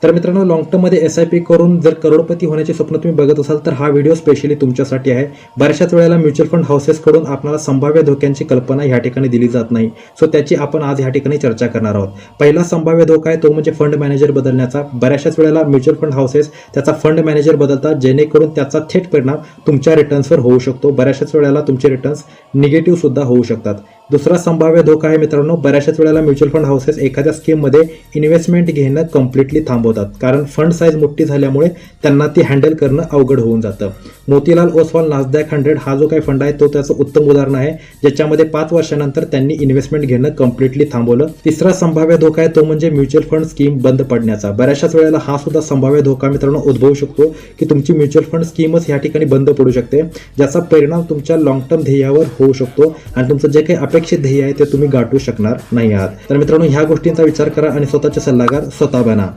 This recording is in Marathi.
तर मित्रांनो, लॉंग टर्ममध्ये SIP करून जर करोडपती होण्याचे स्वप्न तुम्ही बघत असाल तर हा व्हिडिओ स्पेशली तुमच्यासाठी आहे. बऱ्याचशाच वेळेला म्युच्युअल फंड हाऊसेसकडून आपल्याला संभाव्य धोक्यांची कल्पना ह्या ठिकाणी दिली जात नाही. सो त्याची आपण आज ह्या ठिकाणी चर्चा करणार आहोत. पहिला संभाव्य धोका आहे तो म्हणजे फंड मॅनेजर बदलण्याचा. बऱ्याचशाच वेळेला म्युच्युअल फंड हाऊसेस त्याचा फंड मॅनेजर बदलतात, जेणेकरून त्याचा थेट परिणाम तुमच्या रिटर्न्सवर होऊ शकतो. बऱ्याचशाच वेळेला तुमचे रिटर्न्स निगेटिव्ह सुद्धा होऊ शकतात. दुसरा संभाव्य धोका आहे मित्रांनो, बऱ्याचशाच वेळेला म्युच्युअल फंड हाऊसेस एखाद्या स्कीममध्ये इन्व्हेस्टमेंट घेणं कम्प्लिटली थांबवतात, कारण फंड साईज मोठी झाल्यामुळे त्यांना ती हँडल करणं अवघड होऊन जातं. मोतीलाल ओसवाल नासडॅक 100 हा जो काही फंड आहे तो त्याचं उत्तम उदाहरण आहे, ज्याच्यामध्ये 5 वर्षानंतर त्यांनी इन्व्हेस्टमेंट घेणं कम्प्लिटली थांबवलं. तिसरा संभाव्य धोका आहे तो म्हणजे म्युच्युअल फंड स्कीम बंद पडण्याचा. बऱ्याचशाच वेळेला हा सुद्धा संभाव्य धोका मित्रांनो उद्भवू शकतो की तुमची म्युच्युअल फंड स्कीमच या ठिकाणी बंद पडू शकते, ज्याचा परिणाम तुमच्या लॉंग टर्म ध्येयावर होऊ शकतो आणि तुमचं जे काही अपेक्षित ध्येय आहे ते तुम्ही गाठू शकणार नाही आहात. तर मित्रांनो, ह्या गोष्टींचा विचार करा आणि स्वतःचे सल्लागार स्वतः बना.